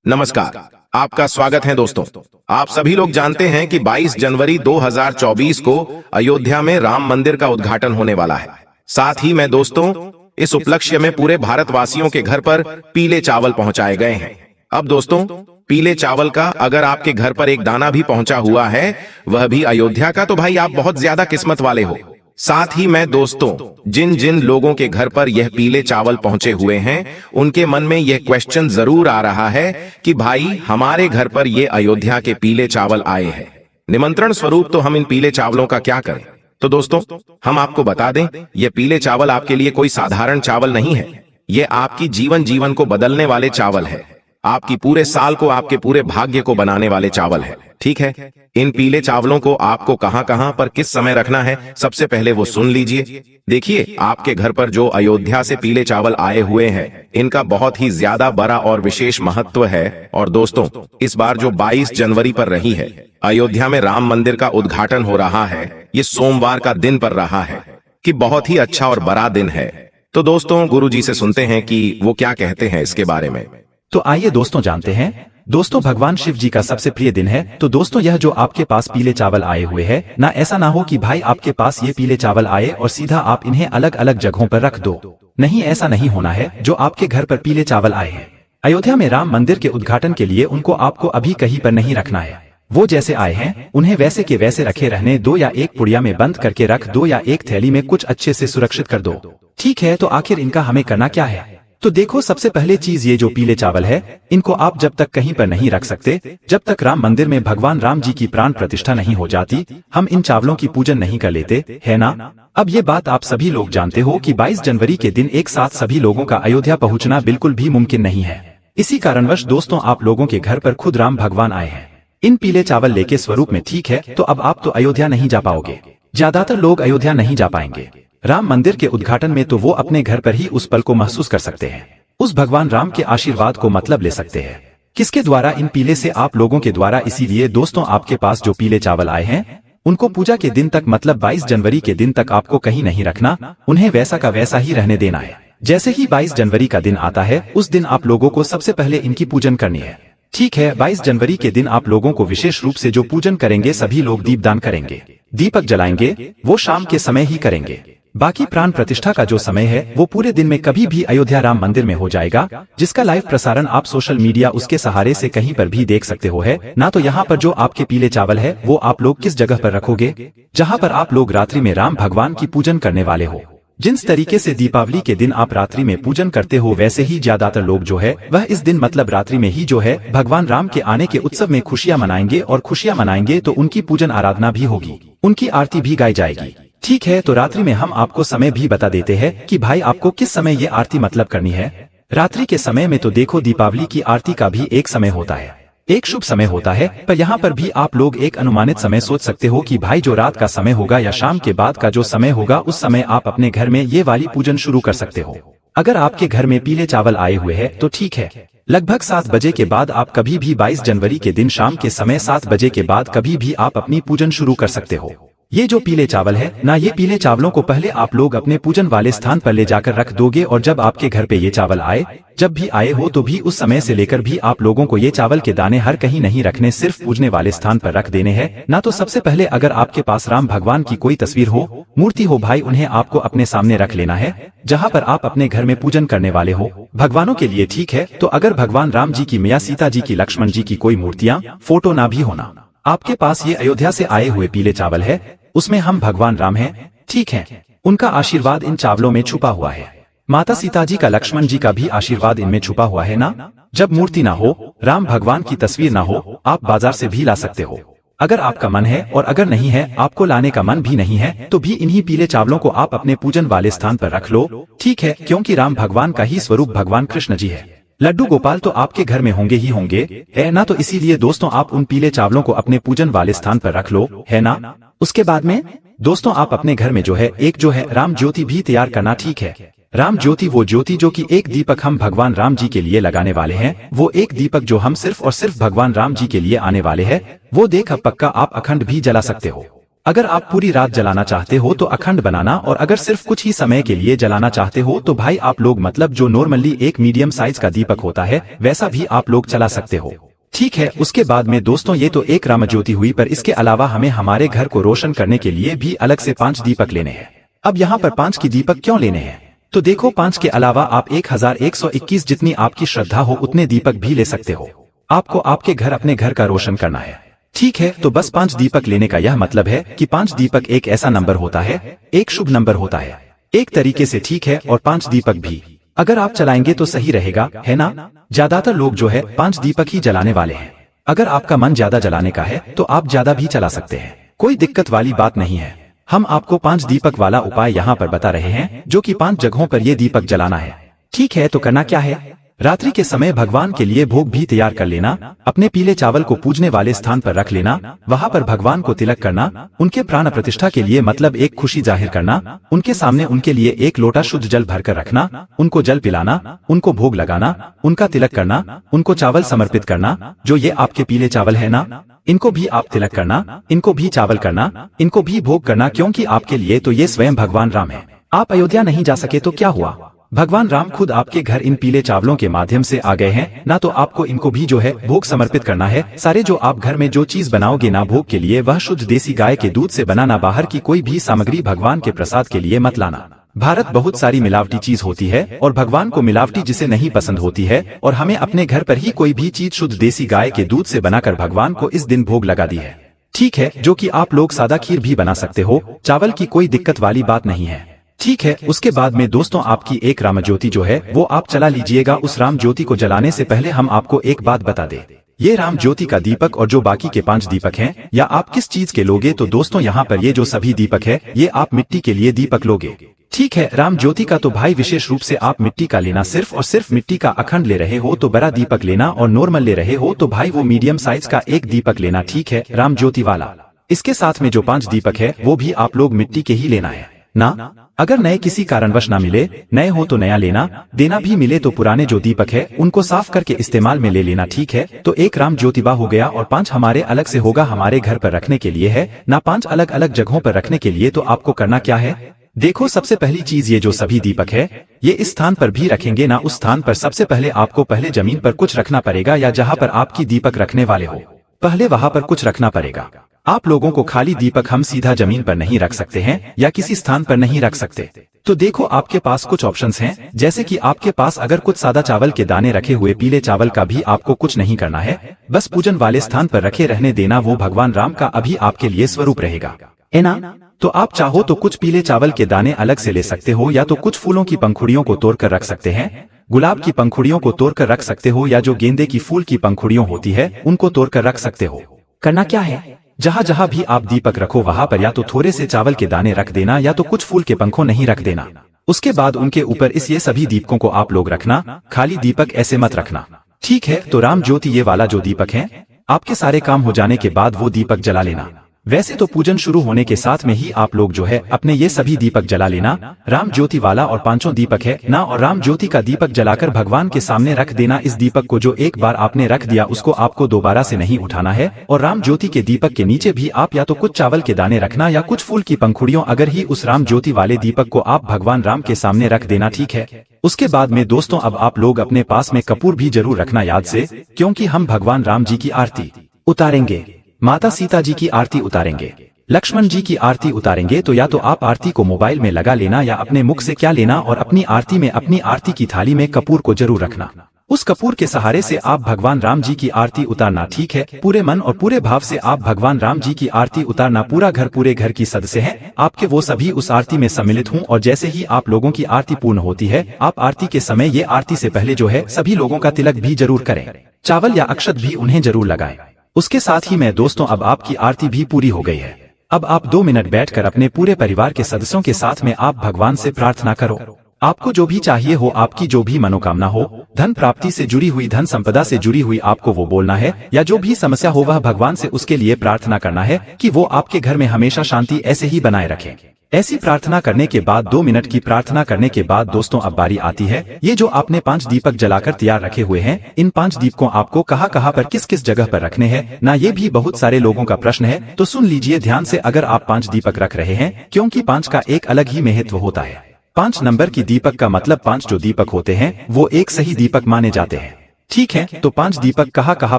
नमस्कार। आपका स्वागत है दोस्तों। आप सभी लोग जानते हैं कि 22 जनवरी 2024 को अयोध्या में राम मंदिर का उद्घाटन होने वाला है। साथ ही मैं दोस्तों इस उपलक्ष्य में पूरे भारतवासियों के घर पर पीले चावल पहुंचाए गए हैं। अब दोस्तों पीले चावल का अगर आपके घर पर एक दाना भी पहुंचा हुआ है, वह भी अयोध्या का, तो भाई आप बहुत ज्यादा किस्मत वाले हो। साथ ही मैं दोस्तों जिन जिन लोगों के घर पर यह पीले चावल पहुंचे हुए हैं, उनके मन में यह क्वेश्चन जरूर आ रहा है कि भाई हमारे घर पर ये अयोध्या के पीले चावल आए हैं, निमंत्रण स्वरूप तो हम इन पीले चावलों का क्या करें। तो दोस्तों हम आपको बता दें, ये पीले चावल आपके लिए कोई साधारण चावल नहीं है। ये आपकी जीवन को बदलने वाले चावल है। आपकी पूरे साल को, आपके पूरे भाग्य को बनाने वाले चावल है। ठीक है, इन पीले चावलों को आपको कहां कहां पर किस समय रखना है, सबसे पहले वो सुन लीजिए। देखिए, आपके घर पर जो अयोध्या से पीले चावल आए हुए हैं, इनका बहुत ही ज्यादा बड़ा और विशेष महत्व है। और दोस्तों इस बार जो 22 जनवरी पर रही है, अयोध्या में राम मंदिर का उद्घाटन हो रहा है, ये सोमवार का दिन पर रहा है कि बहुत ही अच्छा और बड़ा दिन है। तो दोस्तों गुरु जी से सुनते हैं कि वो क्या कहते हैं इसके बारे में। तो आइए दोस्तों जानते हैं। दोस्तों भगवान शिव जी का सबसे प्रिय दिन है। तो दोस्तों यह जो आपके पास पीले चावल आए हुए हैं ना, ऐसा ना हो कि भाई आपके पास ये पीले चावल आए और सीधा आप इन्हें अलग अलग जगहों पर रख दो। नहीं, ऐसा नहीं होना है। जो आपके घर पर पीले चावल आए हैं अयोध्या में राम मंदिर के उद्घाटन के लिए, उनको आपको अभी कहीं पर नहीं रखना है। वो जैसे आए हैं उन्हें वैसे के वैसे रखे रहने दो, या एक पुड़िया में बंद करके रख दो, या एक थैली में कुछ अच्छे से सुरक्षित कर दो। ठीक है, तो आखिर इनका हमें करना क्या है। तो देखो, सबसे पहले चीज ये जो पीले चावल है, इनको आप जब तक कहीं पर नहीं रख सकते, जब तक राम मंदिर में भगवान राम जी की प्राण प्रतिष्ठा नहीं हो जाती, हम इन चावलों की पूजन नहीं कर लेते, है ना। अब ये बात आप सभी लोग जानते हो कि 22 जनवरी के दिन एक साथ सभी लोगों का अयोध्या पहुंचना बिल्कुल भी मुमकिन नहीं है। इसी कारणवश दोस्तों आप लोगों के घर पर खुद राम भगवान आए हैं इन पीले चावल लेके स्वरूप में। ठीक है, तो अब आप तो अयोध्या नहीं जा पाओगे। ज्यादातर लोग अयोध्या नहीं जा पाएंगे राम मंदिर के उद्घाटन में, तो वो अपने घर पर ही उस पल को महसूस कर सकते हैं, उस भगवान राम के आशीर्वाद को मतलब ले सकते हैं। किसके द्वारा? इन पीले से आप लोगों के द्वारा। इसीलिए दोस्तों आपके पास जो पीले चावल आए हैं, उनको पूजा के दिन तक मतलब 22 जनवरी के दिन तक आपको कहीं नहीं रखना, उन्हें वैसा का वैसा ही रहने देना है। जैसे ही 22 जनवरी का दिन आता है, उस दिन आप लोगों को सबसे पहले इनकी पूजन करनी है। ठीक है, 22 जनवरी के दिन आप लोगों को विशेष रूप से जो पूजन करेंगे, सभी लोग दीपदान करेंगे, दीपक जलाएंगे, वो शाम के समय ही करेंगे। बाकी प्राण प्रतिष्ठा का जो समय है वो पूरे दिन में कभी भी अयोध्या राम मंदिर में हो जाएगा, जिसका लाइव प्रसारण आप सोशल मीडिया उसके सहारे से कहीं पर भी देख सकते हो, है ना। तो यहाँ पर जो आपके पीले चावल है वो आप लोग किस जगह पर रखोगे, जहाँ पर आप लोग रात्रि में राम भगवान की पूजन करने वाले हो। जिस तरीके से दीपावली के दिन आप रात्रि में पूजन करते हो, वैसे ही ज्यादातर लोग जो है वह इस दिन मतलब रात्रि में ही जो है भगवान राम के आने के उत्सव में खुशियां मनाएंगे, और खुशियां मनाएंगे तो उनकी पूजन आराधना भी होगी, उनकी आरती भी गाई जाएगी। ठीक है, तो रात्रि में हम आपको समय भी बता देते हैं कि भाई आपको किस समय ये आरती मतलब करनी है। रात्रि के समय में तो देखो दीपावली की आरती का भी एक समय होता है, एक शुभ समय होता है, पर यहाँ पर भी आप लोग एक अनुमानित समय सोच सकते हो कि भाई जो रात का समय होगा या शाम के बाद का जो समय होगा, उस समय आप अपने घर में ये वाली पूजन शुरू कर सकते हो। अगर आपके घर में पीले चावल आए हुए हैं तो ठीक है, लगभग 7 बजे के बाद आप कभी भी 22 जनवरी के दिन शाम के समय 7 बजे के बाद कभी भी आप अपनी पूजन शुरू कर सकते हो। ये जो पीले चावल है ना, ये पीले चावलों को पहले आप लोग अपने पूजन वाले स्थान पर ले जाकर रख दोगे, और जब आपके घर पे ये चावल आए, जब भी आए हो, तो भी उस समय से लेकर भी आप लोगों को ये चावल के दाने हर कहीं नहीं रखने, सिर्फ पूजने वाले स्थान पर रख देने हैं ना। तो सबसे पहले अगर आपके पास राम भगवान की कोई तस्वीर हो, मूर्ति हो, भाई उन्हें आपको अपने सामने रख लेना है, जहाँ पर आप अपने घर में पूजन करने वाले हो भगवानों के लिए। ठीक है, तो अगर भगवान राम जी की, मैया सीता जी की, लक्ष्मण जी की कोई मूर्तियां, फोटो ना भी होना, आपके पास ये अयोध्या से आए हुए पीले चावल है, उसमें हम भगवान राम हैं, ठीक है, उनका आशीर्वाद इन चावलों में छुपा हुआ है। माता सीता जी का, लक्ष्मण जी का भी आशीर्वाद इनमें छुपा हुआ है ना। जब मूर्ति ना हो, राम भगवान की तस्वीर ना हो, आप बाजार से भी ला सकते हो अगर आपका मन है, और अगर नहीं है, आपको लाने का मन भी नहीं है, तो भी इन्हीं पीले चावलों को आप अपने पूजन वाले स्थान पर रख लो। ठीक है, क्योंकि राम भगवान का ही स्वरूप भगवान कृष्ण जी है। लड्डू गोपाल तो आपके घर में होंगे ही होंगे, है ना। तो इसीलिए दोस्तों आप उन पीले चावलों को अपने पूजन वाले स्थान पर रख लो, है ना। उसके बाद में दोस्तों आप अपने घर में जो है एक जो है राम ज्योति भी तैयार करना। ठीक है, राम ज्योति वो ज्योति जो कि एक दीपक हम भगवान राम जी के लिए लगाने वाले हैं, वो एक दीपक जो हम सिर्फ और सिर्फ भगवान राम जी के लिए आने वाले हैं, वो देख अब पक्का आप अखंड भी जला सकते हो। अगर आप पूरी रात जलाना चाहते हो तो अखंड बनाना, और अगर सिर्फ कुछ ही समय के लिए जलाना चाहते हो तो भाई आप लोग मतलब जो नॉर्मली एक मीडियम साइज का दीपक होता है वैसा भी आप लोग चला सकते हो। ठीक है, उसके बाद में दोस्तों ये तो एक रामज्योति हुई, पर इसके अलावा हमें हमारे घर को रोशन करने के लिए भी अलग से 5 दीपक लेने हैं। अब यहाँ पर 5 की दीपक क्यों लेने हैं? तो देखो 5 के अलावा आप 1121 जितनी आपकी श्रद्धा हो उतने दीपक भी ले सकते हो। आपको आपके घर अपने घर का रोशन करना है। ठीक है, तो बस 5 दीपक लेने का यह मतलब है कि 5 दीपक एक ऐसा नंबर होता है, एक शुभ नंबर होता है एक तरीके से। ठीक है, और 5 दीपक भी अगर आप चलाएंगे तो सही रहेगा, है ना? ज्यादातर लोग जो है 5 दीपक ही जलाने वाले हैं। अगर आपका मन ज्यादा जलाने का है तो आप ज्यादा भी चला सकते हैं, कोई दिक्कत वाली बात नहीं है। हम आपको 5 दीपक वाला उपाय यहाँ पर बता रहे हैं, जो कि 5 जगहों पर ये दीपक जलाना है। ठीक है, तो करना क्या है? रात्रि के समय भगवान के लिए भोग भी तैयार कर लेना, अपने पीले चावल को पूजने वाले स्थान पर रख लेना, वहाँ पर भगवान को तिलक करना, उनके प्राण प्रतिष्ठा के लिए मतलब एक खुशी जाहिर करना, उनके सामने उनके लिए एक लोटा शुद्ध जल भरकर रखना, उनको जल पिलाना, उनको भोग लगाना, उनका तिलक करना, उनको चावल समर्पित करना। जो ये आपके पीले चावल है ना, इनको भी आप तिलक करना, इनको भी चावल करना, इनको भी भोग करना, क्योंकि आपके लिए तो ये स्वयं भगवान राम है। आप अयोध्या नहीं जा सके तो क्या हुआ, भगवान राम खुद आपके घर इन पीले चावलों के माध्यम से आ गए हैं ना, तो आपको इनको भी जो है भोग समर्पित करना है। सारे जो आप घर में जो चीज बनाओगे ना भोग के लिए, वह शुद्ध देसी गाय के दूध से बनाना, बाहर की कोई भी सामग्री भगवान के प्रसाद के लिए मत लाना। भारत बहुत सारी मिलावटी चीज होती है और भगवान को मिलावटी जिसे नहीं पसंद होती है, और हमें अपने घर पर ही कोई भी चीज शुद्ध देसी गाय के दूध से बनाकर भगवान को इस दिन भोग लगा दी है। ठीक है, जो कि आप लोग सादा खीर भी बना सकते हो, चावल की कोई दिक्कत वाली बात नहीं है। ठीक है, उसके बाद में दोस्तों आपकी एक रामज्योति जो है वो आप चला लीजिएगा। उस राम ज्योति को जलाने से पहले हम आपको एक बात बता दें, ये राम ज्योति का दीपक और जो बाकी के 5 दीपक हैं, या आप किस चीज के लोगे? तो दोस्तों यहाँ पर ये जो सभी दीपक है ये आप मिट्टी के लिए दीपक लोगे। ठीक है, राम ज्योति का तो भाई विशेष रूप से आप मिट्टी का लेना, सिर्फ और सिर्फ मिट्टी का अखंड ले रहे हो तो बड़ा दीपक लेना, और नॉर्मल ले रहे हो तो भाई वो मीडियम साइज का एक दीपक लेना। ठीक है, राम ज्योति वाला। इसके साथ में जो 5 दीपक है वो भी आप लोग मिट्टी के ही लेना है ना। अगर नए किसी कारणवश ना मिले, नए हो तो नया लेना, देना भी मिले तो पुराने जो दीपक है उनको साफ करके इस्तेमाल में ले लेना। ठीक है, तो एक राम ज्योतिबा हो गया, और 5 हमारे अलग से होगा, हमारे घर पर रखने के लिए है ना, 5 अलग अलग जगहों पर रखने के लिए। तो आपको करना क्या है? देखो, सबसे पहली चीज ये जो सभी दीपक है ये इस स्थान पर भी रखेंगे ना, उस स्थान पर सबसे पहले आपको पहले जमीन पर कुछ रखना पड़ेगा, या जहाँ पर आपकी दीपक रखने वाले हो पहले वहाँ पर कुछ रखना पड़ेगा। आप लोगों को खाली दीपक हम सीधा जमीन पर नहीं रख सकते हैं या किसी स्थान पर नहीं रख सकते। तो देखो आपके पास कुछ ऑप्शंस हैं, जैसे कि आपके पास अगर कुछ सादा चावल के दाने रखे हुए, पीले चावल का भी आपको कुछ नहीं करना है, बस पूजन वाले स्थान पर रखे रहने देना, वो भगवान राम का अभी आपके लिए स्वरूप रहेगा, है ना। तो आप चाहो तो कुछ पीले चावल के दाने अलग से ले सकते हो, या तो कुछ फूलों की पंखुड़ियों को तोड़कर रख सकते हैं, गुलाब की पंखुड़ियों को तोड़कर रख सकते हो, या जो गेंदे की फूल की पंखुड़ियों होती है उनको तोड़कर रख सकते हो। करना क्या है? जहाँ जहाँ भी आप दीपक रखो वहाँ पर या तो थोड़े से चावल के दाने रख देना, या तो कुछ फूल के पंखों नहीं रख देना। उसके बाद उनके ऊपर इस ये सभी दीपकों को आप लोग रखना, खाली दीपक ऐसे मत रखना। ठीक है, तो राम ज्योति ये वाला जो दीपक है, आपके सारे काम हो जाने के बाद वो दीपक जला लेना। वैसे तो पूजन शुरू होने के साथ में ही आप लोग जो है अपने ये सभी दीपक जला लेना, राम ज्योति वाला और 5 दीपक है ना, और राम ज्योति का दीपक जलाकर भगवान के सामने रख देना। इस दीपक को जो एक बार आपने रख दिया उसको आपको दोबारा से नहीं उठाना है, और राम ज्योति के दीपक के नीचे भी आप या तो कुछ चावल के दाने रखना या कुछ फूल की पंखुड़ियों अगर ही उस राम ज्योति वाले दीपक को आप भगवान राम के सामने रख देना। ठीक है, उसके बाद में दोस्तों अब आप लोग अपने पास में कपूर भी जरूर रखना याद से, क्योंकि हम भगवान राम जी की आरती उतारेंगे, माता सीता जी की आरती उतारेंगे, लक्ष्मण जी की आरती उतारेंगे। तो या तो आप आरती को मोबाइल में लगा लेना या अपने मुख से क्या लेना, और अपनी आरती में अपनी आरती की थाली में कपूर को जरूर रखना। उस कपूर के सहारे से आप भगवान राम जी की आरती उतारना। ठीक है, पूरे मन और पूरे भाव से आप भगवान राम जी की आरती उतारना। पूरा घर, पूरे घर की सदस्य हैं आपके, वो सभी उस आरती में सम्मिलित हों, और जैसे ही आप लोगों की आरती पूर्ण होती है, आप आरती के समय ये आरती से पहले जो है सभी लोगों का तिलक भी जरूर करें, चावल या अक्षत भी उन्हें जरूर लगाएं। उसके साथ ही में दोस्तों अब आपकी आरती भी पूरी हो गई है। अब आप 2 मिनट बैठकर अपने पूरे परिवार के सदस्यों के साथ में आप भगवान से प्रार्थना करो। आपको जो भी चाहिए हो, आपकी जो भी मनोकामना हो, धन प्राप्ति से जुड़ी हुई, धन संपदा से जुड़ी हुई, आपको वो बोलना है, या जो भी समस्या हो वह भगवान से उसके लिए प्रार्थना करना है कि वो आपके घर में हमेशा शांति ऐसे ही बनाए रखें। ऐसी प्रार्थना करने के बाद 2 मिनट की प्रार्थना करने के बाद दोस्तों अब बारी आती है, ये जो आपने 5 दीपक जलाकर तैयार रखे हुए हैं, इन 5 दीपकों आपको कहाँ पर किस किस जगह पर रखने हैं ना, ये भी बहुत सारे लोगों का प्रश्न है। तो सुन लीजिए ध्यान से, अगर आप 5 दीपक रख रहे हैं, क्योंकि 5 का एक अलग ही महत्व होता है। 5 नंबर की दीपक का मतलब 5 जो दीपक होते हैं वो एक सही दीपक माने जाते हैं। ठीक है, तो 5 दीपक कहाँ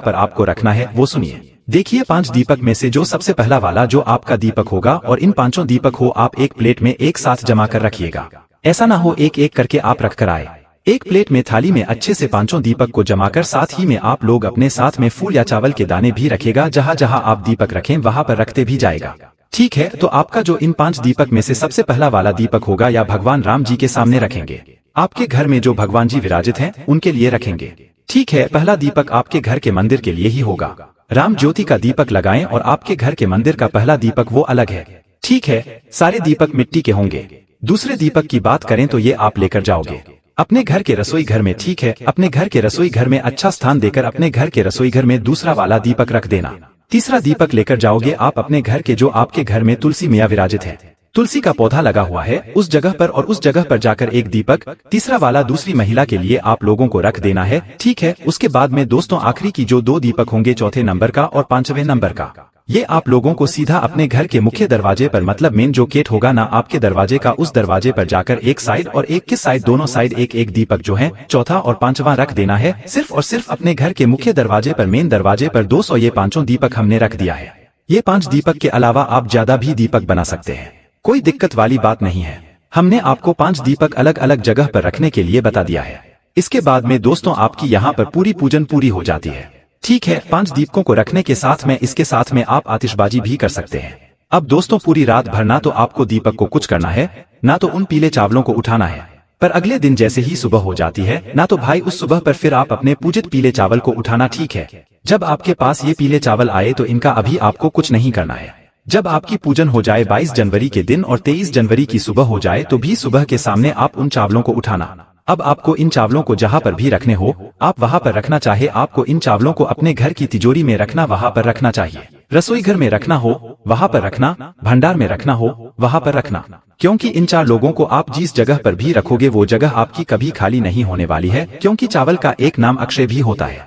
पर आपको रखना है वो सुनिए। देखिए 5 दीपक में से जो सबसे पहला वाला जो आपका दीपक होगा, और इन 5 दीपक हो आप एक प्लेट में एक साथ जमा कर रखिएगा। ऐसा ना हो एक एक करके आप रख कर आए। एक प्लेट में थाली में अच्छे से 5 दीपक को जमाकर साथ ही में आप लोग अपने साथ में फूल या चावल के दाने भी रखेगा। जहाँ जहाँ आप दीपक रखें वहाँ पर रखते भी जाएगा। ठीक है, तो आपका जो इन 5 दीपक में से सबसे पहला वाला दीपक होगा या भगवान राम जी के सामने रखेंगे। आपके घर में जो भगवान जी विराजित हैं उनके लिए रखेंगे। ठीक है, पहला दीपक आपके घर के मंदिर के लिए ही होगा। राम ज्योति का दीपक लगाएं और आपके घर के मंदिर का पहला दीपक वो अलग है। ठीक है, सारे दीपक मिट्टी के होंगे। दूसरे दीपक की बात करें तो ये आप लेकर जाओगे अपने घर के रसोई घर में। ठीक है, अपने घर के रसोई घर में अच्छा स्थान देकर अपने घर के रसोई घर में दूसरा वाला दीपक रख देना। तीसरा दीपक लेकर जाओगे आप अपने घर के जो आपके घर में तुलसी मैया विराजित है, तुलसी का पौधा लगा हुआ है उस जगह पर, और उस जगह पर जाकर एक दीपक तीसरा वाला दूसरी महिला के लिए आप लोगों को रख देना है। ठीक है, उसके बाद में दोस्तों आखिरी की जो 2 दीपक होंगे, चौथे नंबर का और 5वें नंबर का, ये आप लोगों को सीधा अपने घर के मुख्य दरवाजे पर, मतलब मेन जो गेट होगा ना आपके दरवाजे का, उस दरवाजे पर जाकर एक साइड और एक किस साइड, दोनों साइड एक एक दीपक जो है चौथा और 5वां रख देना है। सिर्फ और सिर्फ अपने घर के मुख्य दरवाजे पर, मेन दरवाजे पर। 200 ये 5 दीपक हमने रख दिया है। ये 5 दीपक के अलावा आप ज्यादा भी दीपक बना सकते हैं, कोई दिक्कत वाली बात नहीं है। हमने आपको 5 दीपक अलग अलग जगह पर रखने के लिए बता दिया है। इसके बाद में दोस्तों आपकी यहाँ पर पूरी पूजन पूरी हो जाती है। ठीक है, 5 दीपकों को रखने के साथ में इसके साथ में आप आतिशबाजी भी कर सकते हैं। अब दोस्तों पूरी रात भर ना तो आपको दीपक को कुछ करना है, ना तो उन पीले चावलों को उठाना है, पर अगले दिन जैसे ही सुबह हो जाती है ना तो भाई उस सुबह पर फिर आप अपने पूजित पीले चावल को उठाना। ठीक है, जब आपके पास ये पीले चावल आए तो इनका अभी आपको कुछ नहीं करना है। जब आपकी पूजन हो जाए 22 जनवरी के दिन और 23 जनवरी की सुबह हो जाए तो भी सुबह के सामने आप उन चावलों को उठाना। अब आपको इन चावलों को जहाँ पर भी रखने हो आप वहाँ पर रखना, चाहे आपको इन चावलों को अपने घर की तिजोरी में रखना वहाँ पर रखना चाहिए, रसोई घर में रखना हो वहाँ पर रखना, भंडार में रखना हो वहाँ पर रखना, क्योंकि इन 4 लोगों को आप जिस जगह पर भी रखोगे वो जगह आपकी कभी खाली नहीं होने वाली है। क्योंकि चावल का एक नाम अक्षय भी होता है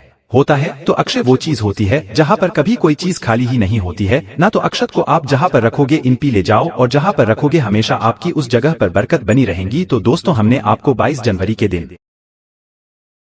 तो अक्षय वो चीज होती है जहाँ पर कभी कोई चीज खाली ही नहीं होती है। ना तो अक्षत को आप जहाँ पर रखोगे इन पी ले जाओ, और जहाँ पर रखोगे हमेशा आपकी उस जगह पर बरकत बनी रहेंगी। तो दोस्तों हमने आपको 22 जनवरी के दिन